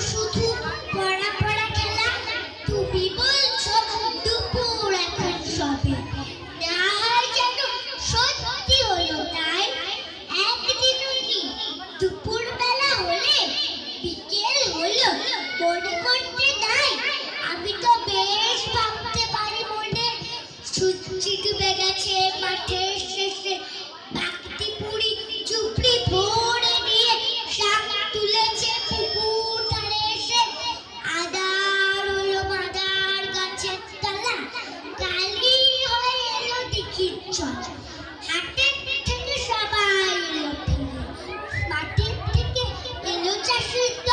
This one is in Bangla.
শুধু পড়া পড়া খেলা। তুমি বলছো দুপুর এখন সবে, না হয় যেন সত্যি হলো তাই। একদিনও কি দুপুর বেলা হলে বিকেল হলো মনে করতে নাই? আমি তো বেশ ভাবতে পারি মনে। সূর্য ডুবে গেছে মাঠের শেষে, বাগদি পুরি চুপড়ি ভরে নিয়ে শাক তুলেছে পুকুর ধারে এসে। আদার হলো মাদার গাছের তলা, কালি হয়ে এলো দিঘির চর। হাটের থেকে সবাই এলো ফিরে, মাঠের থেকে এলো চাষির দল।